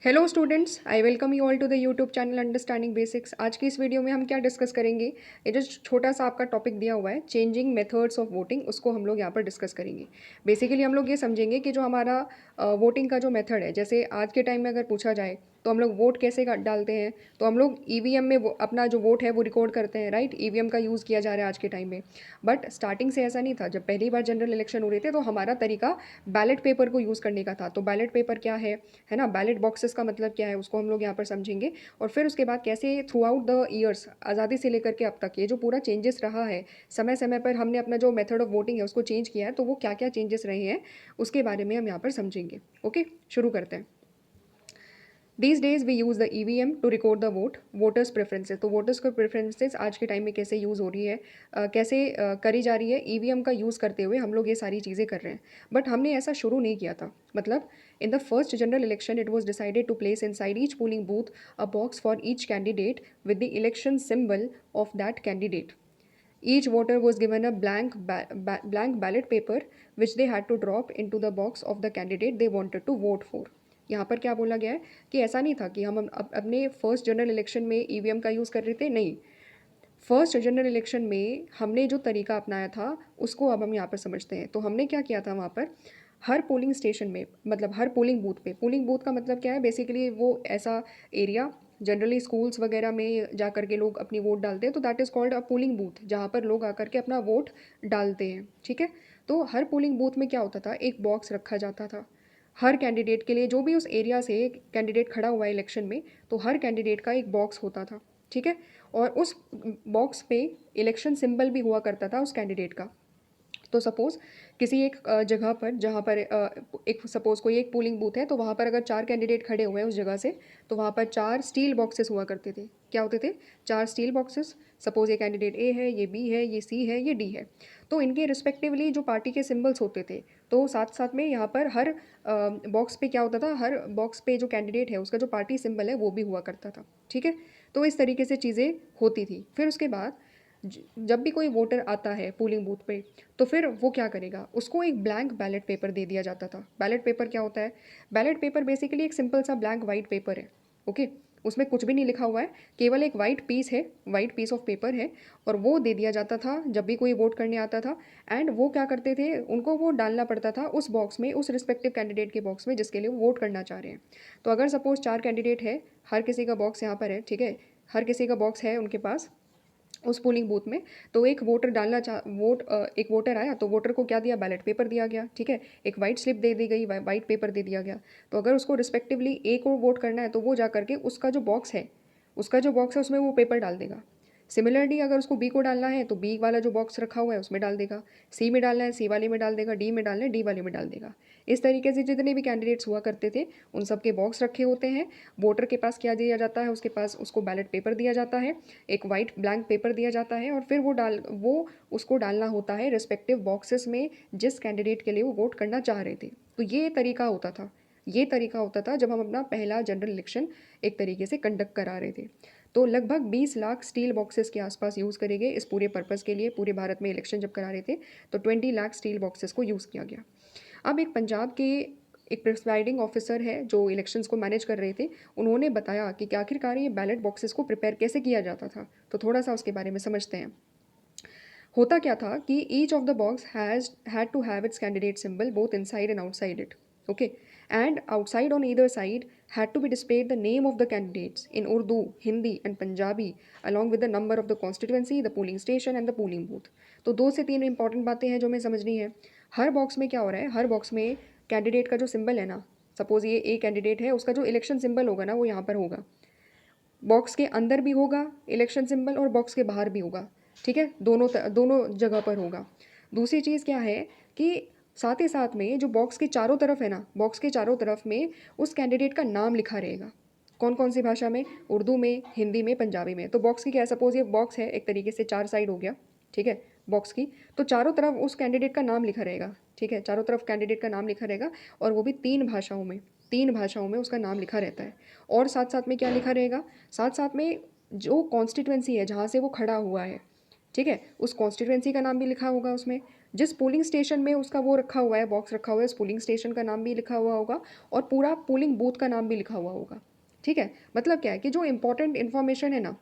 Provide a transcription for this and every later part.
Hello students, I welcome you all to the YouTube channel understanding basics. आज की इस video में हम क्या डिस्कस करेंगे? ये जो छोटा सा आपका टॉपिक दिया हुआ है, चेंजिंग मेथड्स ऑफ वोटिंग, उसको हम लोग यहाँ पर डिस्कस करेंगे। बेसिकली हम लोग ये समझेंगे कि जो हमारा वोटिंग का जो मेथड है, जैसे आज के टाइम में अगर पूछा जाए तो हम लोग वोट कैसे डालते हैं, तो हम लोग ईवीएम में अपना जो वोट है वो रिकॉर्ड करते हैं, राइट। ईवीएम का यूज़ किया जा रहा है आज के टाइम में। बट स्टार्टिंग से ऐसा नहीं था। जब पहली बार जनरल इलेक्शन हो रहे थे तो हमारा तरीका बैलेट पेपर को यूज़ करने का था। तो बैलेट पेपर क्या है ना, बैलेट बॉक्सेस का मतलब क्या है, उसको हम लोग यहाँ पर समझेंगे। और फिर उसके बाद कैसे थ्रू आउट द ईयर्स, आज़ादी से लेकर के अब तक ये जो पूरा चेंजेस रहा है, समय समय पर हमने अपना जो मेथड ऑफ वोटिंग है उसको चेंज किया है, तो वो क्या क्या चेंजेस रहे हैं उसके बारे में हम यहाँ पर समझेंगे। ओके, शुरू करते हैं। These days we use the EVM to record the vote, voters preferences. तो वोटर्स को प्रेफरेंसेस आज के टाइम में कैसे यूज़ हो रही है, कैसे करी जा रही है, ईवीएम का यूज़ करते हुए हम लोग ये सारी चीज़ें कर रहे हैं। बट हमने ऐसा शुरू नहीं किया था। मतलब in the first general election it was decided to place inside each polling booth a box for each candidate with the election symbol of that candidate. Each voter was given a blank ballot paper which they had to drop into the box of the candidate they wanted to vote for. यहाँ पर क्या बोला गया है कि ऐसा नहीं था कि हम अपने फर्स्ट जनरल इलेक्शन में ईवीएम का यूज़ कर रहे थे, नहीं। फर्स्ट जनरल इलेक्शन में हमने जो तरीका अपनाया था उसको अब हम यहाँ पर समझते हैं। तो हमने क्या किया था वहाँ पर, हर पोलिंग स्टेशन में, मतलब हर पोलिंग बूथ पे, पोलिंग बूथ का मतलब क्या है, बेसिकली वो ऐसा एरिया, जनरली स्कूल्स वगैरह में जा कर के लोग अपनी वोट डालते हैं, तो that is called a polling booth, जहाँ पर लोग आकर के अपना वोट डालते हैं, ठीक है। तो हर पोलिंग बूथ में क्या होता था, एक बॉक्स रखा जाता था हर कैंडिडेट के लिए, जो भी उस एरिया से कैंडिडेट खड़ा हुआ है इलेक्शन में, तो हर कैंडिडेट का एक बॉक्स होता था, ठीक है। और उस बॉक्स पे इलेक्शन सिंबल भी हुआ करता था उस कैंडिडेट का। तो सपोज़ किसी एक जगह पर, जहाँ पर एक सपोज़ कोई एक पोलिंग बूथ है, तो वहाँ पर अगर 4 कैंडिडेट खड़े हुए हैं उस जगह से, तो वहाँ पर 4 स्टील बॉक्सेस हुआ करते थे। क्या होते थे? 4 स्टील बॉक्सेस। सपोज़ ये कैंडिडेट ए है, ये बी है, ये सी है, ये डी है। तो इनके रिस्पेक्टिवली जो पार्टी के सिंबल्स होते थे, तो साथ-साथ में यहाँ पर हर बॉक्स पे क्या होता था, हर बॉक्स पे जो कैंडिडेट है उसका जो पार्टी सिंबल है वो भी हुआ करता था, ठीक है। तो इस तरीके से चीज़ें होती थी। फिर उसके बाद जब भी कोई वोटर आता है पोलिंग बूथ पे, तो फिर वो क्या करेगा, उसको एक ब्लैंक बैलेट पेपर दे दिया जाता था। बैलेट पेपर क्या होता है? बैलेट पेपर बेसिकली एक सिंपल सा ब्लैंक वाइट पेपर है, ओके। उसमें कुछ भी नहीं लिखा हुआ है, केवल एक वाइट पीस है, वाइट पीस ऑफ पेपर है, और वो दे दिया जाता था जब भी कोई वोट करने आता था। एंड वो क्या करते थे, उनको वो डालना पड़ता था उस बॉक्स में, उस रिस्पेक्टिव कैंडिडेट के बॉक्स में जिसके लिए वो वोट करना चाह रहे हैं। तो अगर सपोज 4 कैंडिडेट है, हर किसी का बॉक्स यहाँ पर है, ठीक है, हर किसी का बॉक्स है उनके पास उस पोलिंग बूथ में। तो एक वोटर एक वोटर आया, तो वोटर को क्या दिया, बैलेट पेपर दिया गया, ठीक है। एक वाइट स्लिप दे दी गई, वाइट पेपर दे दिया गया। तो अगर उसको रिस्पेक्टिवली ए को वोट करना है, तो वो जा करके उसका जो बॉक्स है उसमें वो पेपर डाल देगा। सिमिलरली अगर उसको बी को डालना है, तो बी वाला जो बॉक्स रखा हुआ है उसमें डाल देगा। सी में डालना है, सी वाले में डाल देगा। डी में डालना है, डी वाले में डाल देगा। इस तरीके से जितने भी कैंडिडेट्स हुआ करते थे उन सब के बॉक्स रखे होते हैं। वोटर के पास क्या दिया जाता है, उसके पास उसको बैलेट पेपर दिया जाता है, एक वाइट ब्लैंक पेपर दिया जाता है, और फिर वो उसको डालना होता है रिस्पेक्टिव बॉक्सेस में जिस कैंडिडेट के लिए वो वोट करना चाह रहे थे। तो ये तरीका होता था जब हम अपना पहला जनरल इलेक्शन एक तरीके से कंडक्ट करा रहे थे। तो लगभग 20 लाख स्टील बॉक्सेस के आसपास यूज़ करे गए इस पूरे पर्पज़ के लिए। पूरे भारत में इलेक्शन जब करा रहे थे तो 20 लाख स्टील बॉक्सेस को यूज़ किया गया। अब एक पंजाब के एक प्रिसाइडिंग ऑफिसर है जो इलेक्शंस को मैनेज कर रहे थे, उन्होंने बताया कि आखिरकार ये बैलेट बॉक्सेस को प्रिपेयर कैसे किया जाता था। तो थोड़ा सा उसके बारे में समझते हैं। होता क्या था कि each of the box has had to have its candidate symbol both inside and outside it, okay. And outside on either side had to be displayed the name of the candidates in Urdu, Hindi and Punjabi along with the number of the constituency, the polling station and the polling booth. तो 2 से 3 important बातें हैं जो हमें समझनी है। हर box में क्या हो रहा है, हर बॉक्स में कैंडिडेट का जो सिंबल है ना, सपोज ये ए कैंडिडेट है, उसका जो इलेक्शन सिंबल होगा ना वो यहाँ पर होगा। बॉक्स के अंदर भी होगा इलेक्शन सिंबल और बॉक्स के बाहर भी होगा, ठीक है। दोनों जगह पर होगा। दूसरी चीज़ क्या है कि साथ ही साथ में जो बॉक्स के चारों तरफ है ना, बॉक्स के चारों तरफ में उस कैंडिडेट का नाम लिखा रहेगा। कौन कौन सी भाषा में? उर्दू में, हिंदी में, पंजाबी में। तो बॉक्स की क्या है, सपोज ये बॉक्स है एक तरीके से 4 साइड हो गया, ठीक है, बॉक्स की। तो चारों तरफ उस कैंडिडेट का नाम लिखा रहेगा, ठीक है, चारों तरफ कैंडिडेट का नाम लिखा रहेगा, और वो भी 3 भाषाओं में उसका नाम लिखा रहता है। और साथ साथ में क्या लिखा रहेगा, साथ साथ में जो कॉन्स्टिट्यूएंसी है जहाँ से वो खड़ा हुआ है, ठीक है, उस कॉन्स्टिट्यूएंसी का नाम भी लिखा होगा उसमें। जिस पोलिंग स्टेशन में उसका वो रखा हुआ है, बॉक्स रखा हुआ है, उस पोलिंग स्टेशन का नाम भी लिखा हुआ होगा और पूरा पोलिंग बूथ का नाम भी लिखा हुआ होगा। ठीक है, मतलब क्या है कि जो इंपॉर्टेंट इन्फॉर्मेशन है ना,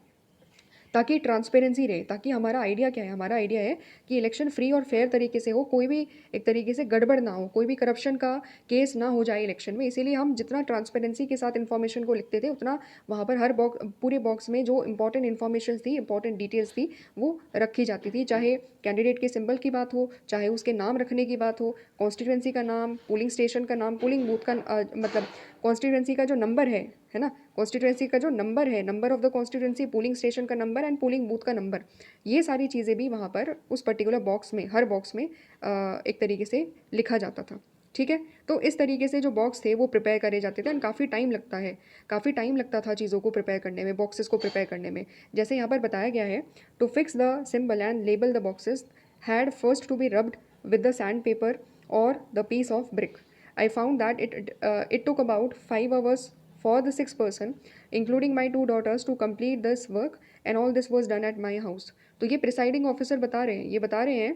ताकि ट्रांसपेरेंसी रहे, ताकि हमारा आइडिया क्या है, हमारा आइडिया है कि इलेक्शन फ्री और फेयर तरीके से हो, कोई भी एक तरीके से गड़बड़ ना हो, कोई भी करप्शन का केस ना हो जाए इलेक्शन में। इसीलिए हम जितना ट्रांसपेरेंसी के साथ इन्फॉर्मेशन को लिखते थे, उतना वहाँ पर हर बॉक्स, पूरे बॉक्स में जो इंपॉर्टेंट इन्फॉर्मेशन थी, इंपॉर्टेंट डिटेल्स थी, वो रखी जाती थी। चाहे कैंडिडेट के सिंबल की बात हो, चाहे उसके नाम रखने की बात हो, कॉन्स्टिट्यूंसी का नाम, पोलिंग स्टेशन का नाम, पोलिंग बूथ का मतलब कॉन्स्टिट्यूंसी का जो नंबर है ना, कॉन्स्टिट्यूंसी का जो नंबर है, number of the constituency, polling station का नंबर एंड पोलिंग बूथ का नंबर, ये सारी चीज़ें भी वहाँ पर उस पर्टिकुलर बॉक्स में, हर बॉक्स में एक तरीके से लिखा जाता था। ठीक है, तो इस तरीके से जो बॉक्स थे वो प्रिपेयर करे जाते थे एंड काफ़ी टाइम लगता है, काफ़ी टाइम लगता था चीज़ों को प्रिपेयर करने में, बॉक्सेस को प्रिपेयर करने में। जैसे यहाँ पर बताया गया है, to fix the symbol and label the boxes had first to be rubbed with the sandpaper और the piece of brick. I found that it took about 5 hours for the 6 person, including my 2 daughters, to complete this work, and all this was done at my house. तो ये presiding officer बता रहे हैं, ये बता रहे हैं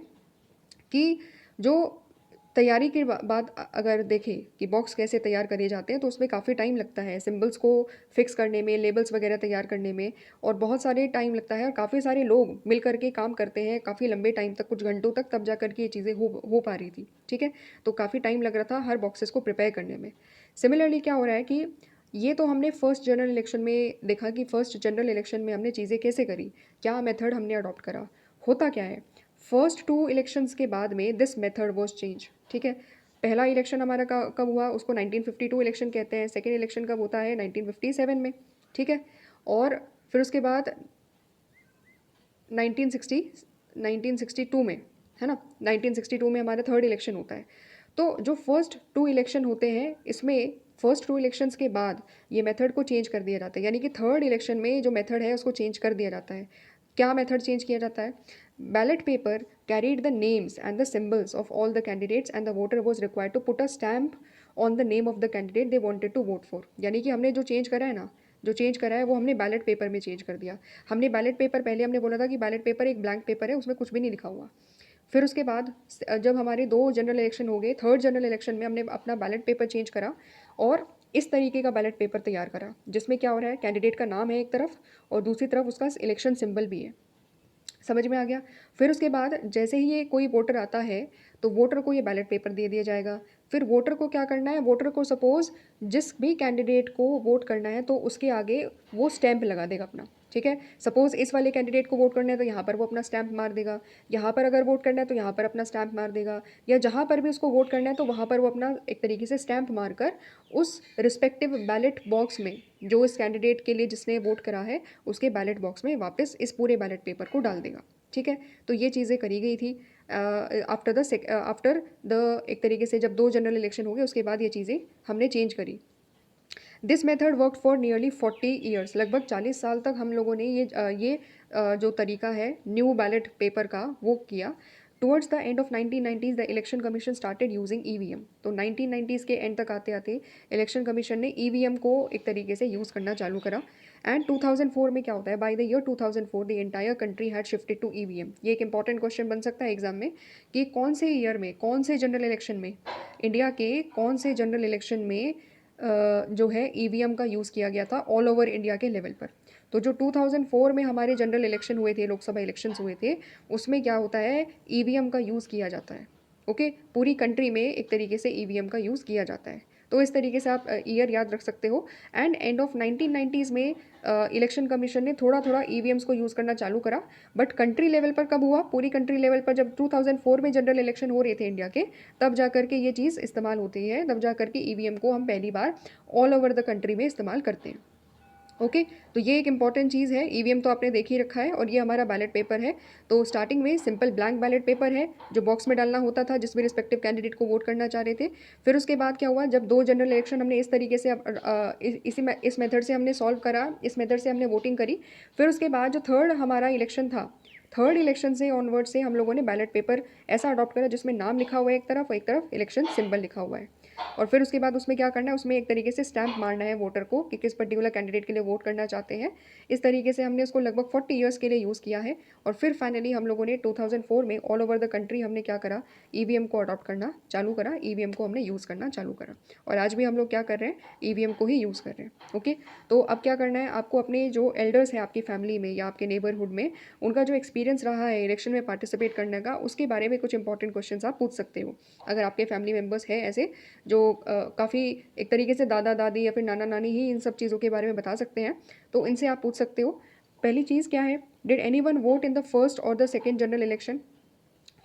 कि जो तैयारी के बाद अगर देखें कि बॉक्स कैसे तैयार करे जाते हैं, तो उसमें काफ़ी टाइम लगता है सिंबल्स को फिक्स करने में, लेबल्स वगैरह तैयार करने में, और बहुत सारे टाइम लगता है और काफ़ी सारे लोग मिल करके काम करते हैं काफ़ी लंबे टाइम तक, कुछ घंटों तक, तब जा करके ये चीज़ें हो पा रही थी। ठीक है, तो काफ़ी टाइम लग रहा था हर बॉक्सेस को प्रिपेयर करने में। सिमिलरली क्या हो रहा है कि ये तो हमने फर्स्ट जनरल इलेक्शन में देखा कि फर्स्ट जनरल इलेक्शन में हमने चीज़ें कैसे करी, क्या मेथड हमने अडॉप्ट करा। होता क्या है, फर्स्ट 2 इलेक्शंस के बाद में दिस मेथड वाज चेंज। ठीक है, पहला इलेक्शन हमारा कब हुआ, उसको 1952 इलेक्शन कहते हैं। सेकेंड इलेक्शन कब होता है, 1957 में। ठीक है, और फिर उसके बाद 1962 में, है ना, 1962 में हमारा थर्ड इलेक्शन होता है। तो जो फर्स्ट 2 इलेक्शन होते हैं, इसमें फर्स्ट 2 इलेक्शंस के बाद ये मेथड को चेंज कर दिया जाता है, यानी कि थर्ड इलेक्शन में जो मेथड है उसको चेंज कर दिया जाता है। क्या मेथड चेंज किया जाता है, ballot paper carried the names and the symbols of all the candidates and the voter was required to put a stamp on the name of the candidate they wanted to vote for. यानी कि हमने जो change करा है ना, जो change करा है वो हमने बैलेट पेपर में चेंज कर दिया। हमने बैलेट पेपर, पहले हमने बोला था कि बैलेट पेपर एक ब्लैंक पेपर है, उसमें कुछ भी नहीं लिखा हुआ। फिर उसके बाद जब हमारे 2 जनरल इलेक्शन हो गए, थर्ड जनरल इलेक्शन में हमने अपना बैलेट पेपर चेंज करा और इस तरीके का बैलेट पेपर तैयार करा, जिसमें क्या हो रहा है, कैंडिडेट का नाम है एक तरफ और दूसरी तरफ उसका इलेक्शन सिंबल भी है। समझ में आ गया। फिर उसके बाद जैसे ही ये कोई वोटर आता है, तो वोटर को ये बैलेट पेपर दे दिया जाएगा। फिर वोटर को क्या करना है, वोटर को सपोज़ जिस भी कैंडिडेट को वोट करना है, तो उसके आगे वो स्टैंप लगा देगा अपना। ठीक है, सपोज़ इस वाले कैंडिडेट को वोट करना है तो यहाँ पर वो अपना स्टैंप मार देगा, यहाँ पर अगर वोट करना है तो यहाँ पर अपना स्टैंप मार देगा, या जहाँ पर भी उसको वोट करना है तो वहाँ पर वो अपना एक तरीके से स्टैंप मार कर उस रिस्पेक्टिव बैलेट बॉक्स में, जो इस कैंडिडेट के लिए जिसने वोट करा है, उसके बैलेट बॉक्स में वापस इस पूरे बैलेट पेपर को डाल देगा। ठीक है, तो ये चीज़ें करी गई थी आफ्टर द एक तरीके से जब 2 जनरल इलेक्शन हो गए उसके बाद ये चीज़ें हमने चेंज करी। This method work for nearly 40 years. लगभग 40 साल तक हम लोगों ने ये जो तरीका है न्यू बैलेट पेपर का वो किया। Towards the end of 1990s the election commission started using EVM. तो 1990s के एंड तक आते आते इलेक्शन कमीशन ने ईवीएम को एक तरीके से यूज़ करना चालू करा। एंड 2004 में क्या होता है, by the year 2004 the entire country had shifted to EVM. ये एक इंपॉर्टेंट क्वेश्चन बन सकता है एग्जाम में कि कौन से ईयर में, कौन से जनरल इलेक्शन में, इंडिया के कौन से जनरल इलेक्शन में जो है ईवीएम का यूज़ किया गया था ऑल ओवर इंडिया के लेवल पर। तो जो 2004 में हमारे जनरल इलेक्शन हुए थे, लोकसभा इलेक्शंस हुए थे, उसमें क्या होता है, ईवीएम का यूज़ किया जाता है। ओके, पूरी कंट्री में एक तरीके से ईवीएम का यूज़ किया जाता है। तो इस तरीके से आप ईयर याद रख सकते हो। एंड एंड ऑफ 1990s में इलेक्शन कमीशन ने थोड़ा थोड़ा ईवीएम्स को यूज़ करना चालू करा, बट कंट्री लेवल पर कब हुआ, पूरी कंट्री लेवल पर जब 2004 में जनरल इलेक्शन हो रहे थे इंडिया के, तब जा कर के ये चीज़ इस्तेमाल होती है, तब जा कर के ईवीएम को हम पहली बार ऑल ओवर द कंट्री में इस्तेमाल करते हैं। ओके, तो ये एक इंपॉर्टेंट चीज़ है। ईवीएम तो आपने देख ही रखा है, और ये हमारा बैलेट पेपर है। तो स्टार्टिंग में सिंपल ब्लैंक बैलेट पेपर है जो बॉक्स में डालना होता था जिस भी रिस्पेक्टिव कैंडिडेट को वोट करना चाह रहे थे। फिर उसके बाद क्या हुआ, जब 2 जनरल इलेक्शन हमने इस तरीके से इस मेथड से हमने सॉल्व करा, इस मेथड से हमने वोटिंग करी। फिर उसके बाद जो थर्ड हमारा इलेक्शन था, थर्ड इलेक्शन से ऑनवर्ड से हम लोगों ने बैलेट पेपर ऐसा अडॉप्ट करा जिसमें नाम लिखा हुआ है एक तरफ, और एक तरफ इलेक्शन सिंबल लिखा हुआ है। और फिर उसके बाद उसमें क्या करना है, उसमें एक तरीके से स्टैम्प मारना है वोटर को कि किस पर्टिकुलर कैंडिडेट के लिए वोट करना चाहते हैं। इस तरीके से हमने उसको लगभग 40 ईयर्स के लिए यूज़ किया है। और फिर फाइनली हम लोगों ने 2004 में ऑल ओवर द कंट्री हमने क्या करा, ईवीएम को अडॉप्ट करना चालू करा, ईवीएम को हमने यूज़ करना चालू करा। और आज भी हम लोग क्या कर रहे हैं, ईवीएम को ही यूज़ कर रहे हैं। ओके, तो अब क्या करना है आपको, अपने जो एल्डर्स हैं आपकी फैमिली में या आपके नेबरहुड में, उनका जो एक्सपीरियंस रहा है इलेक्शन में पार्टिसिपेट करने का, उसके बारे में कुछ इंपॉर्टेंट क्वेश्चंस आप पूछ सकते हो। अगर आपके फैमिली मेम्बर्स हैं ऐसे जो काफ़ी एक तरीके से दादा दादी या फिर नाना नानी ही इन सब चीज़ों के बारे में बता सकते हैं, तो इनसे आप पूछ सकते हो। पहली चीज़ क्या है, did anyone vote in the first और the second general election,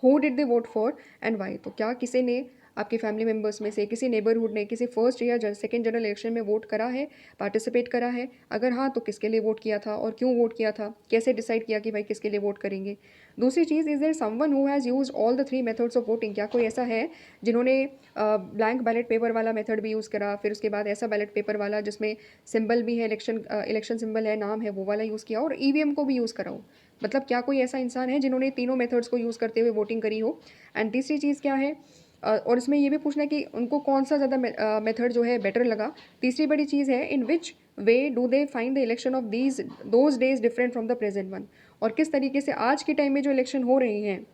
who did they vote for and why. तो क्या किसी ने आपके फैमिली मेम्बर्स में से किसी नेबरहुड ने किसी फर्स्ट या सेकेंड जनरल इलेक्शन में वोट करा है, पार्टिसिपेट करा है? अगर हाँ, तो किसके लिए वोट किया था और क्यों वोट किया था, कैसे डिसाइड किया कि भाई किसके लिए वोट करेंगे? दूसरी चीज़, is there someone who has used all the three methods of voting. क्या कोई ऐसा है जिन्होंने ब्लैंक बैलेट पेपर वाला मेथड भी यूज़ करा, फिर उसके बाद ऐसा बैलेट पेपर वाला जिसमें सिंबल भी है, इलेक्शन सिंबल है, नाम है, वो वाला यूज़ किया, और ईवीएम को भी यूज़ करा हो? मतलब क्या कोई ऐसा इंसान है जिन्होंने तीनों मेथड्स को यूज़ करते हुए वोटिंग करी हो? एंड तीसरी चीज़ क्या है, और इसमें ये भी पूछना है कि उनको कौन सा ज़्यादा मेथड जो है बेटर लगा। तीसरी बड़ी चीज़ है, in which way do they find the election of these those days different from the present one. और किस तरीके से आज के टाइम में जो इलेक्शन हो रहे हैं,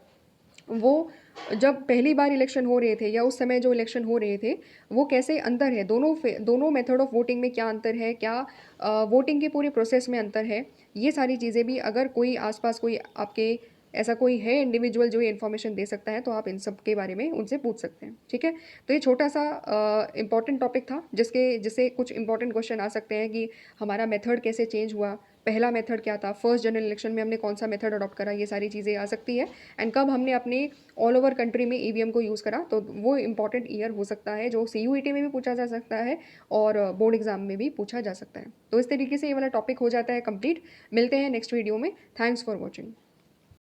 वो जब पहली बार इलेक्शन हो रहे थे या उस समय जो इलेक्शन हो रहे थे, वो कैसे अंतर है, दोनों मेथड ऑफ वोटिंग में क्या अंतर है, क्या वोटिंग के पूरे प्रोसेस में अंतर है। ये सारी चीज़ें भी अगर कोई आसपास कोई आपके ऐसा कोई है इंडिविजुअल जो ये इन्फॉर्मेशन दे सकता है, तो आप इन सब के बारे में उनसे पूछ सकते हैं। ठीक है, तो ये छोटा सा इंपॉर्टेंट टॉपिक था जिससे कुछ इंपॉर्टेंट क्वेश्चन आ सकते हैं कि हमारा मेथड कैसे चेंज हुआ, पहला मेथड क्या था, फर्स्ट जनरल इलेक्शन में हमने कौन सा मेथड अडॉप्ट करा, ये सारी चीज़ें आ सकती है। एंड कब हमने अपने ऑल ओवर कंट्री में ईवीएम को यूज़ करा, तो वो इंपॉर्टेंट ईयर हो सकता है जो सीयूईटी में भी पूछा जा सकता है और बोर्ड एग्जाम में भी पूछा जा सकता है। तो इस तरीके से ये वाला टॉपिक हो जाता है कंप्लीट। मिलते हैं नेक्स्ट वीडियो में। Thanks for watching.